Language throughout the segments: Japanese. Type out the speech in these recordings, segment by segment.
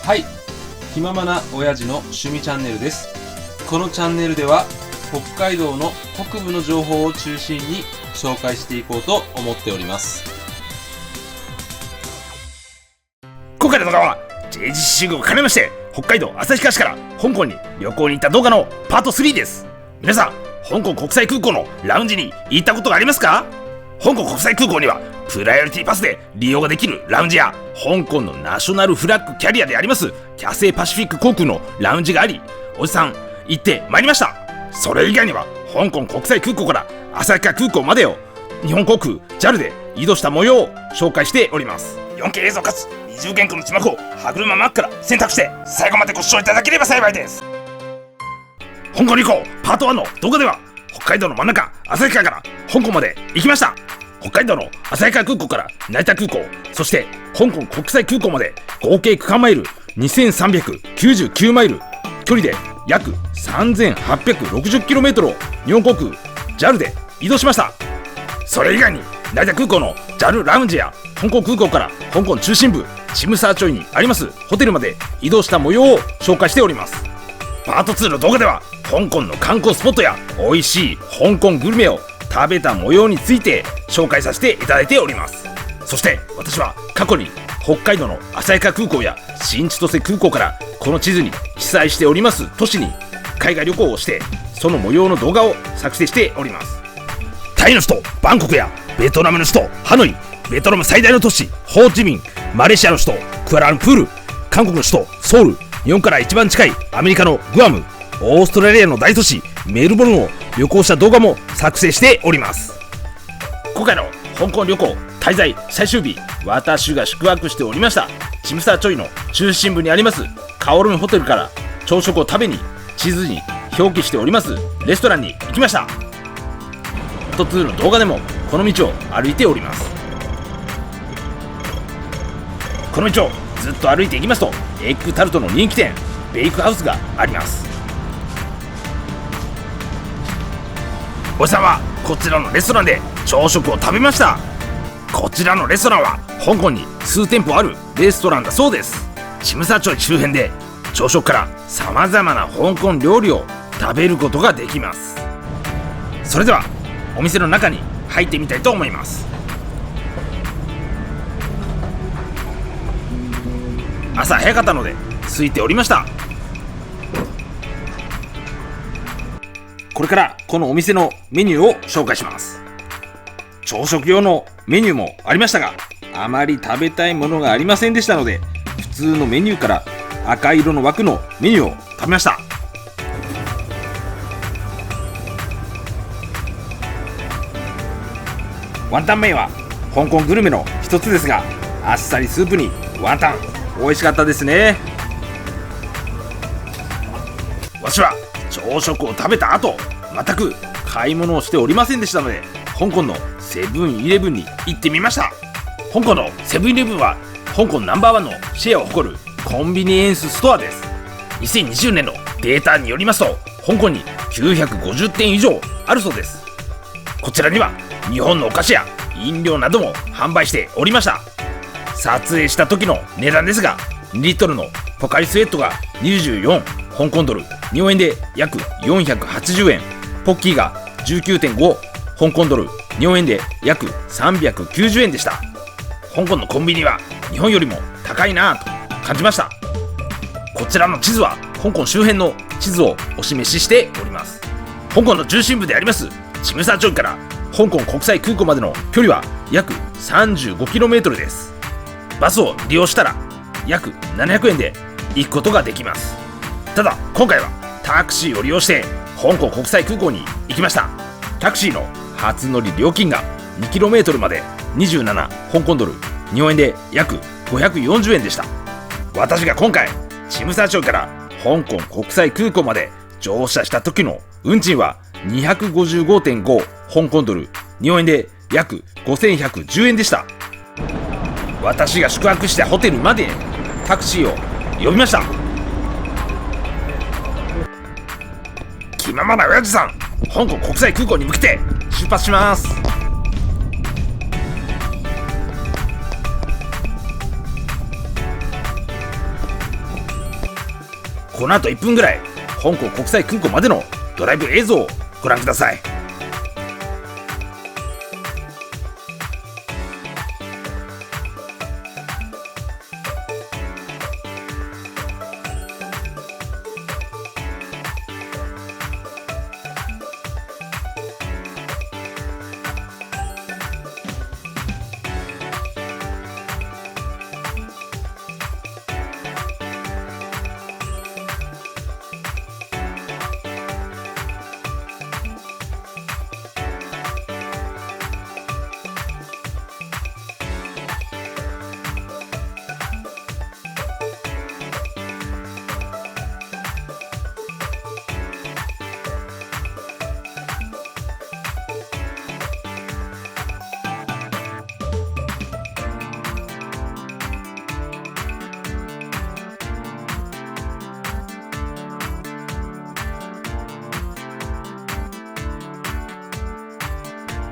はい、気ままな親父の趣味チャンネルです。このチャンネルでは北海道の北部の情報を中心に紹介していこうと思っております。今回の動画は JGC 集合を兼ねまして北海道旭川市から香港に旅行に行った動画のパート3です。皆さん、香港国際空港のラウンジに行ったことがありますか？香港国際空港にはプライオリティパスで利用ができるラウンジや香港のナショナルフラッグキャリアでありますキャセイパシフィック航空のラウンジがあり、おじさん行ってまいりました。それ以外には香港国際空港から旭川空港までを日本航空 JAL で移動した模様を紹介しております。 4K 映像かつ20言語の字幕を歯車マックから選択して最後までご視聴いただければ幸いです。香港旅行パート1の動画では北海道の真ん中旭川から香港まで行きました。北海道の旭川空港から成田空港、そして香港国際空港まで合計区間マイル2399マイル、距離で約 3860km を日本航空 JAL で移動しました。それ以外に成田空港の JAL ラウンジや香港空港から香港中心部チムサーチョイにありますホテルまで移動した模様を紹介しております。パート2の動画では香港の観光スポットや美味しい香港グルメを食べた模様について紹介させていただいております。そして私は過去に北海道の旭川空港や新千歳空港からこの地図に記載しております都市に海外旅行をしてその模様の動画を作成しております。タイの首都バンコクやベトナムの首都ハノイ、ベトナム最大の都市ホーチミン、マレーシアの首都クアラルンプール、韓国の首都ソウル、日本から一番近いアメリカのグアム、オーストラリアの大都市メルボルンを旅行した動画も作成しております。今回の香港旅行滞在最終日、私が宿泊しておりましたチムサーチョイの中心部にありますカオルンホテルから朝食を食べに地図に表記しておりますレストランに行きました。パート2の動画でもこの道を歩いております。この道をずっと歩いていきますとエッグタルトの人気店ベイクハウスがあります。おじさんはこちらのレストランで朝食を食べました。こちらのレストランは香港に数店舗あるレストランだそうです。チムサーチョイ周辺で朝食からさまざまな香港料理を食べることができます。それではお店の中に入ってみたいと思います。朝早かったので空いておりました。これからこのお店のメニューを紹介します。朝食用のメニューもありましたが、あまり食べたいものがありませんでしたので普通のメニューから赤色の枠のメニューを食べました。ワンタン麺は香港グルメの一つですが、あっさりスープにワンタン美味しかったですね。私は朝食を食べた後全く買い物をしておりませんでしたので香港のセブンイレブンに行ってみました。香港のセブンイレブンは香港ナンバーワンのシェアを誇るコンビニエンスストアです。2020年のデータによりますと香港に950店以上あるそうです。こちらには日本のお菓子や飲料なども販売しておりました。撮影した時の値段ですが2リットルのポカリスエットが24香港ドル、日本円で約480円、ポッキーが 19.5 香港ドル、日本円で約390円でした。香港のコンビニは日本よりも高いなぁと感じました。こちらの地図は香港周辺の地図をお示ししております。香港の中心部でありますチムサーチョイから香港国際空港までの距離は約 35km です。バスを利用したら約700円で行くことができます。ただ今回はタクシーを利用して香港国際空港に行きました。タクシーの初乗り料金が 2km まで27香港ドル、日本円で約540円でした。私が今回チムサーチョイから香港国際空港まで乗車した時の運賃は 255.5 香港ドル、日本円で約5110円でした。私が宿泊したホテルまでタクシーを呼びました。気ままな親父さん、香港国際空港に向けて出発します。この後1分ぐらい香港国際空港までのドライブ映像をご覧ください。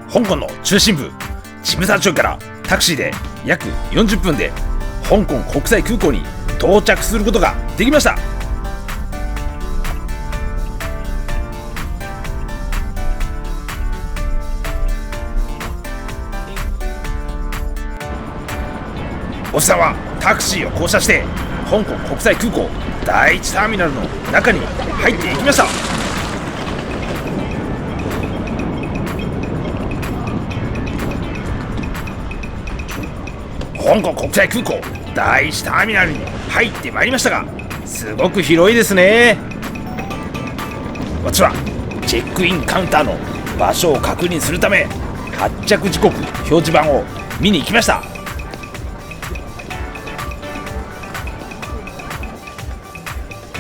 香港の中心部チムサン町からタクシーで約40分で香港国際空港に到着することができました。おじさんはタクシーを降車して香港国際空港第1ターミナルの中に入っていきました。香港国際空港第1ターミナルに入ってまいりましたが、すごく広いですね。私はチェックインカウンターの場所を確認するため発着時刻表示板を見に行きました。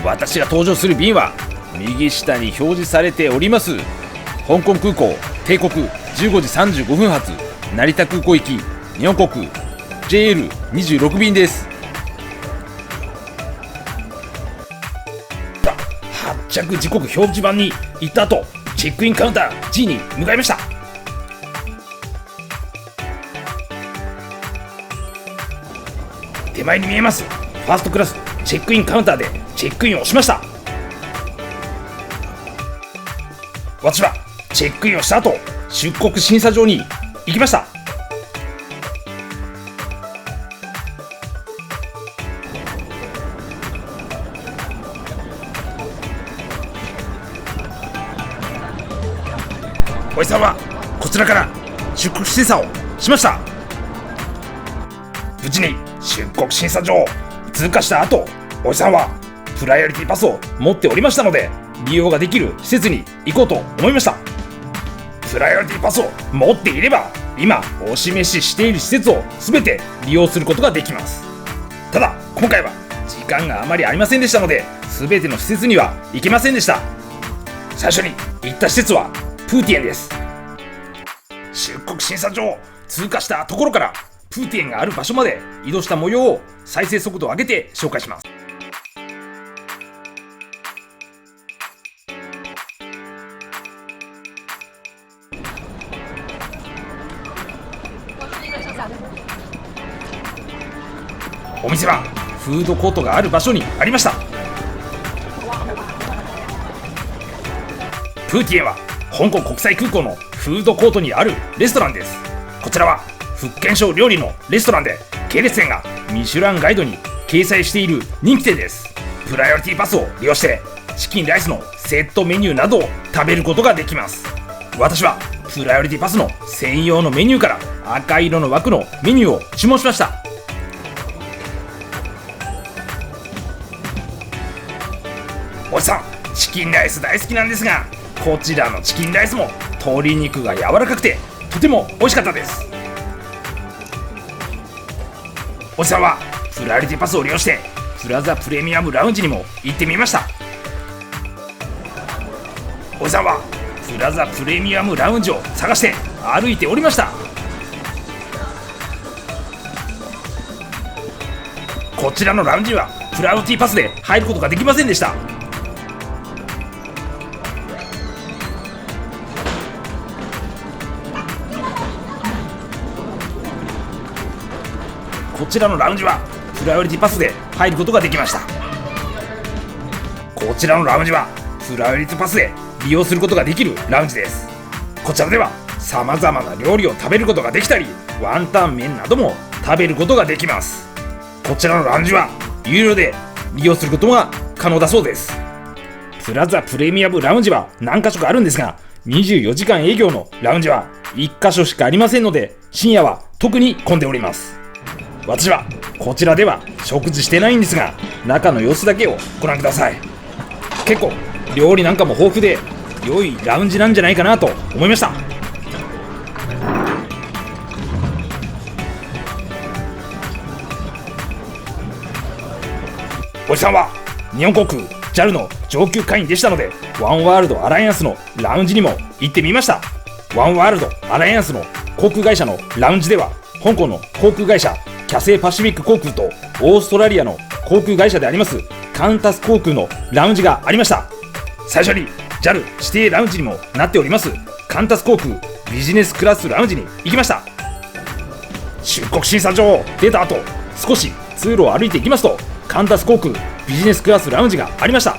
私が搭乗する便は右下に表示されております香港空港定刻15時35分発成田空港行き日本航空 JL26 便です。発着時刻表示板に行った後、チェックインカウンター G に向かいました。手前に見えますファーストクラスチェックインカウンターでチェックインをしました。私はチェックインをした後、出国審査場に行きました。おじさんはこちらから出国審査をしました。無事に出国審査場を通過した後、おじさんはプライオリティパスを持っておりましたので利用ができる施設に行こうと思いました。プライオリティパスを持っていれば今お示ししている施設を全て利用することができます。ただ今回は時間があまりありませんでしたので全ての施設には行けませんでした。最初に行った施設はプーティエンです。出国審査場を通過したところからプーティエンがある場所まで移動した模様を再生速度を上げて紹介します。お店はフードコートがある場所にありました。プーティエンは香港国際空港のフードコートにあるレストランです。こちらは福建省料理のレストランで系列店がミシュランガイドに掲載している人気店です。プライオリティパスを利用してチキンライスのセットメニューなどを食べることができます。私はプライオリティパスの専用のメニューから赤色の枠のメニューを注文しました。おじさんチキンライス大好きなんですが、こちらのチキンライスも鶏肉が柔らかくてとても美味しかったです。おじさんはプライオリティパスを利用してプラザプレミアムラウンジにも行ってみました。おじさんはプラザプレミアムラウンジを探して歩いておりました。こちらのラウンジはプライオリティパスで入ることができませんでした。こちらのラウンジはプライオリティパスで入ることができました。こちらのラウンジはプライオリティパスで利用することができるラウンジです。こちらでは様々な料理を食べることができたり、ワンタン麺なども食べることができます。こちらのラウンジは有料で利用することが可能だそうです。プラザプレミアムラウンジは何箇所かあるんですが、24時間営業のラウンジは1箇所しかありませんので、深夜は特に混んでおります。私はこちらでは食事してないんですが、中の様子だけをご覧ください。結構料理なんかも豊富で良いラウンジなんじゃないかなと思いました。おじさんは日本航空 JAL の上級会員でしたので、ワンワールドアライアンスのラウンジにも行ってみました。ワンワールドアライアンスの航空会社のラウンジでは、香港の航空会社キャセイパシフィック航空とオーストラリアの航空会社でありますカンタス航空のラウンジがありました。最初に JAL 指定ラウンジにもなっておりますカンタス航空ビジネスクラスラウンジに行きました。出国審査場を出た後、少し通路を歩いていきますと、カンタス航空ビジネスクラスラウンジがありました。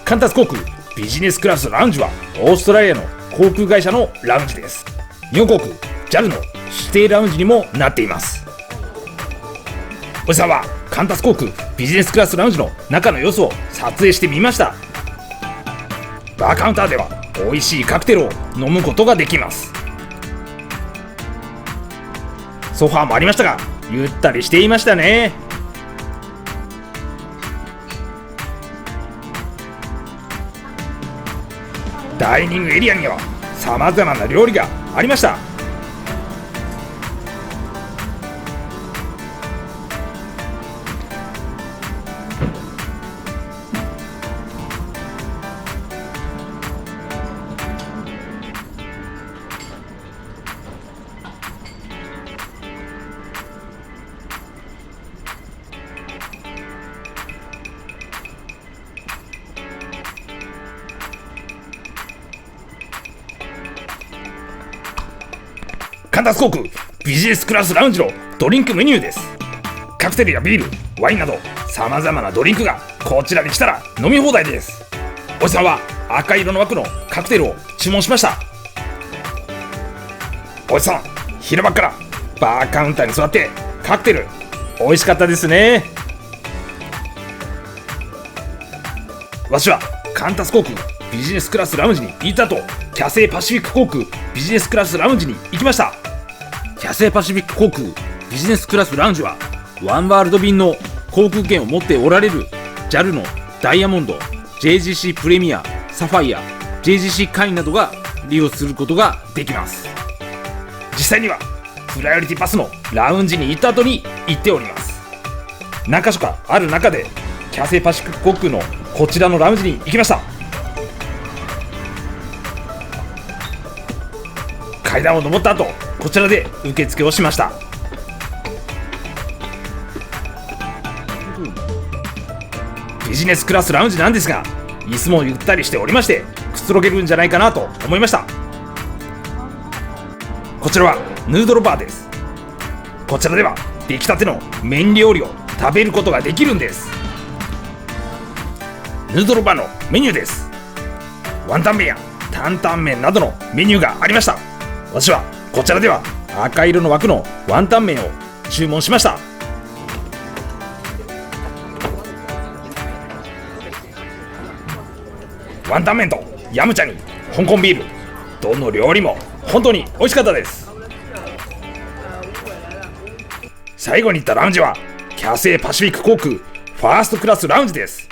カンタス航空ビジネスクラスラウンジはオーストラリアの航空会社のラウンジです。日本航空 JAL の指定ラウンジにもなっています。おじさんはカンタス航空ビジネスクラスラウンジの中の様子を撮影してみました。バーカウンターでは美味しいカクテルを飲むことができます。ソファーもありましたが、ゆったりしていましたね。ダイニングエリアには様々な料理がありました。カンタス航空ビジネスクラスラウンジのドリンクメニューです。カクテルやビール、ワインなど様々なドリンクがこちらに来たら飲み放題です。おじさんは赤色の枠のカクテルを注文しました。おじさん、昼間からバーカウンターに座ってカクテル美味しかったですね。わしはカンタス航空ビジネスクラスラウンジに行った後、キャセイパシフィック航空ビジネスクラスラウンジに行きました。キャセイパシフィック航空ビジネスクラスラウンジはワンワールド便の航空券を持っておられる JAL のダイヤモンド、 JGC プレミア、サファイア、 JGC 会員などが利用することができます。実際にはプライオリティパスのラウンジに行った後に行っております。何か所かある中でキャセイパシフィック航空のこちらのラウンジに行きました。階段を上った後、こちらで受付をしました。ビジネスクラスラウンジなんですが、椅子もゆったりしておりまして、くつろげるんじゃないかなと思いました。こちらはヌードルバーです。こちらでは出来たての麺料理を食べることができるんです。ヌードルバーのメニューです。ワンタン麺や担々麺などのメニューがありました。私はこちらでは赤色の枠のワンタン麺を注文しました。ワンタン麺とヤムチャに香港ビール、どの料理も本当に美味しかったです。最後に行ったラウンジはキャセイパシフィック航空ファーストクラスラウンジです。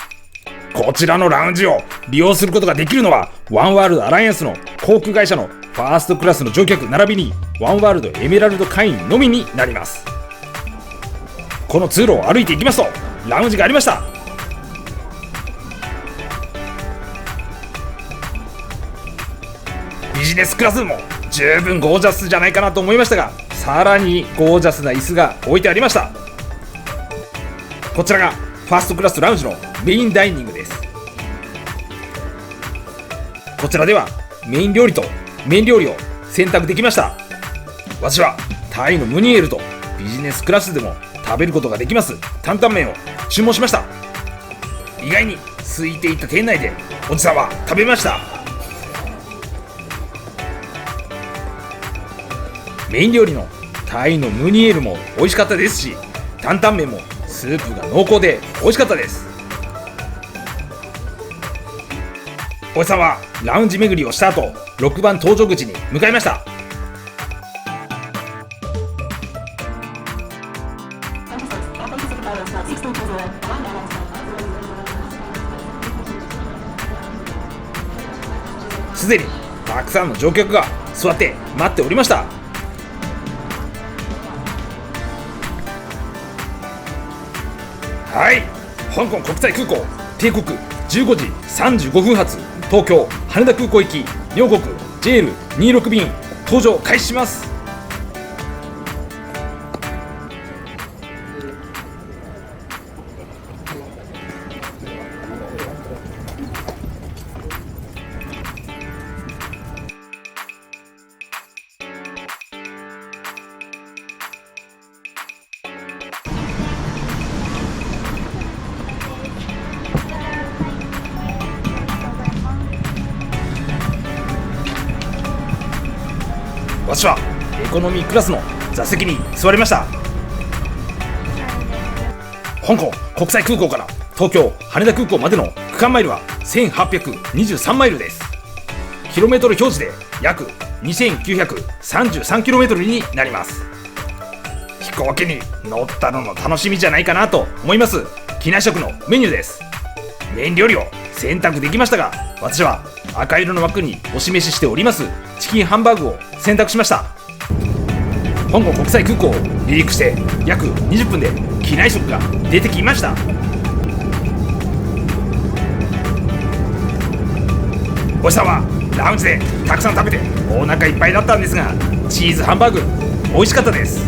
こちらのラウンジを利用することができるのはワンワールドアライアンスの航空会社のファーストクラスの乗客並びにワンワールドエメラルド会員のみになります。この通路を歩いていきますとラウンジがありました。ビジネスクラスも十分ゴージャスじゃないかなと思いましたが、さらにゴージャスな椅子が置いてありました。こちらがファーストクラスラウンジのメインダイニングです。こちらではメイン料理と麺料理を選択できました。私はタイのムニエルとビジネスクラスでも食べることができます担々麺を注文しました。意外に空いていた店内でおじさんは食べました。メイン料理のタイのムニエルも美味しかったですし、担々麺もスープが濃厚で美味しかったです。おじさんはラウンジ巡りをした後、6番搭乗口に向かいました。すでにたくさんの乗客が座って待っておりました。はい、香港国際空港定刻15時35分発東京羽田空港行き両国 JL26 便搭乗開始します。私はエコノミークラスの座席に座りました。香港国際空港から東京羽田空港までの区間マイルは1823マイルです。キロメートル表示で約 2933km になります。飛行機に乗ったのも楽しみじゃないかなと思います機内食のメニューです。メイン料理を選択できましたが、私は赤色の枠にお示ししておりますチキンハンバーグを選択しました。香港国際空港を離陸して約20分で機内食が出てきました。おじさんはラウンジでたくさん食べてお腹いっぱいだったんですが、チーズハンバーグ美味しかったです。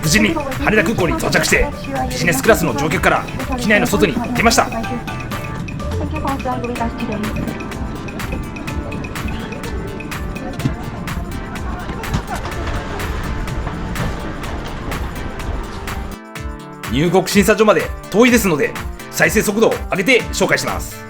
無事に羽田空港に到着してビジネスクラスの乗客から機内の外に出ました。入国審査所まで遠いですので再生速度を上げて紹介します。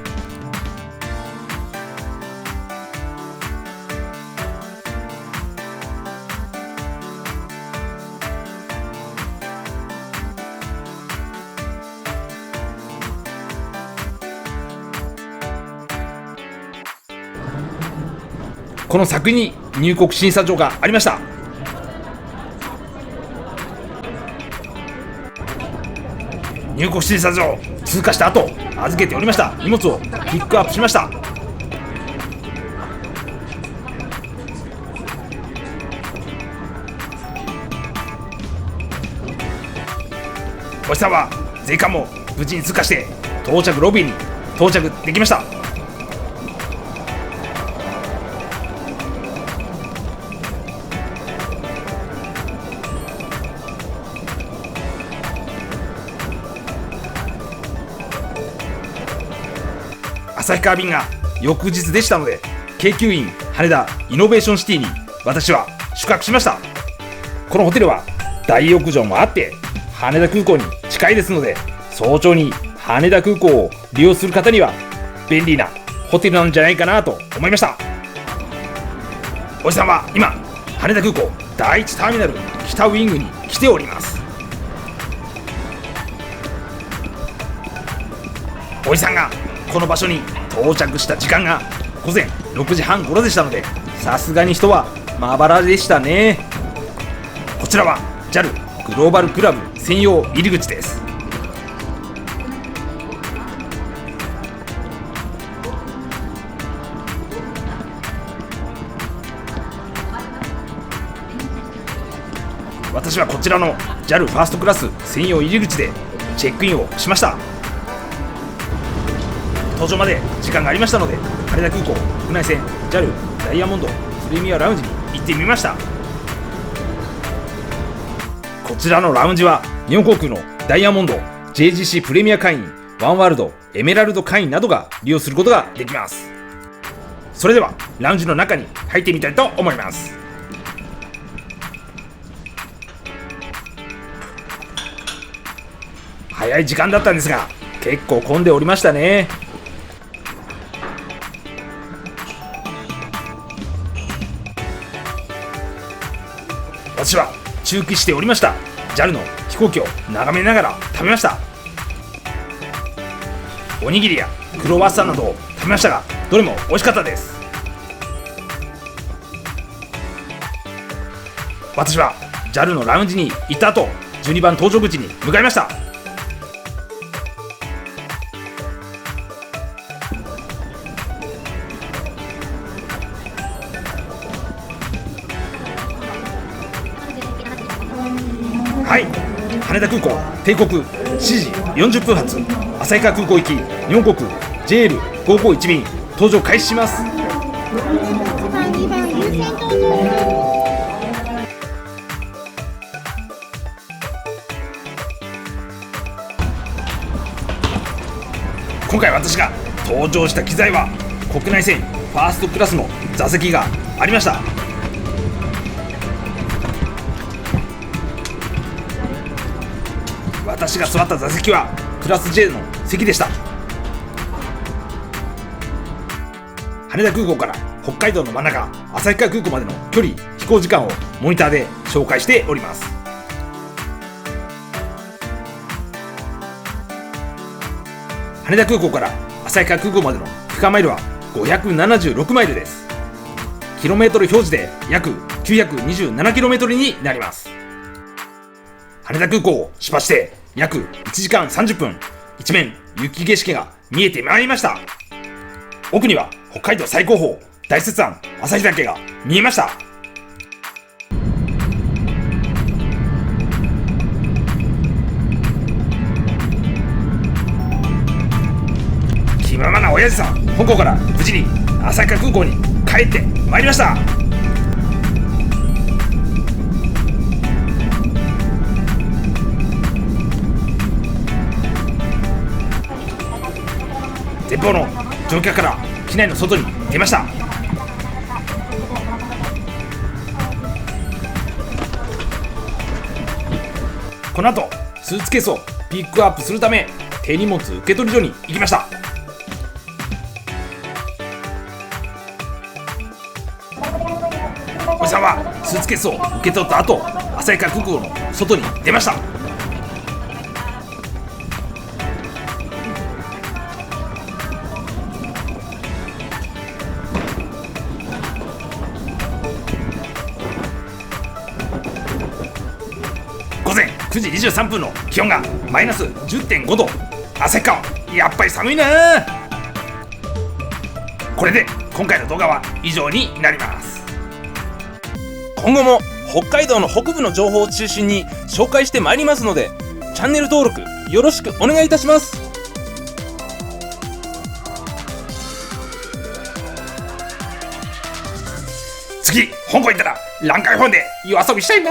この先に入国審査所がありました。入国審査所を通過した後、預けておりました荷物をピックアップしました。おじさんは税関も無事に通過して到着ロビーに到着できました。旭川便が翌日でしたので、京急院羽田イノベーションシティに私は宿泊しました。このホテルは大浴場もあって羽田空港に近いですので、早朝に羽田空港を利用する方には便利なホテルなんじゃないかなと思いました。おじさんは今羽田空港第1ターミナル北ウィングに来ております。おじさんがこの場所に到着した時間が午前6時半頃でしたので、さすがに人はまばらでしたね。こちらは JAL グローバルクラブ専用入り口です。私はこちらの JAL ファーストクラス専用入り口でチェックインをしました。搭乗まで時間がありましたので、羽田空港国内線 JAL ダイヤモンドプレミアラウンジに行ってみました。こちらのラウンジは日本航空のダイヤモンド JGC プレミア会員、ワンワールドエメラルド会員などが利用することができます。それではラウンジの中に入ってみたいと思います。早い時間だったんですが結構混んでおりましたね。私は駐機しておりました JAL の飛行機を眺めながら食べました。おにぎりやクロワッサンなどを食べましたがどれも美味しかったです。私は JAL のラウンジに行った後12番搭乗口に向かいました。はい、羽田空港定刻7時40分発旭川空港行き日本航空 JL551 便搭乗開始します。2番優先搭乗。今回私が搭乗した機材は国内線ファーストクラスの座席がありました。私が座った座席はクラス J の席でした。羽田空港から北海道の真ん中旭川空港までの距離飛行時間をモニターで紹介しております。羽田空港から旭川空港までの区間マイルは576マイルです。キロメートル表示で約 927km になります。羽田空港を出発して約1時間30分、一面雪景色が見えてまいりました。奥には北海道最高峰大雪山旭岳が見えました。気ままな親父さん、香港から無事に旭川空港に帰ってまいりました。前方の乗客から機内の外に出ました。この後スーツケースをピックアップするため手荷物受け取り所に行きました。おじさんはスーツケースを受け取った後旭川空港の外に出ました。午前9時23分の気温がマイナス 10.5 度。旭川やっぱり寒いな。これで今回の動画は以上になります。今後も北海道の北部の情報を中心に紹介してまいりますので、チャンネル登録よろしくお願いいたします。次香港行ったら蘭海ファンで夜遊びしたいな。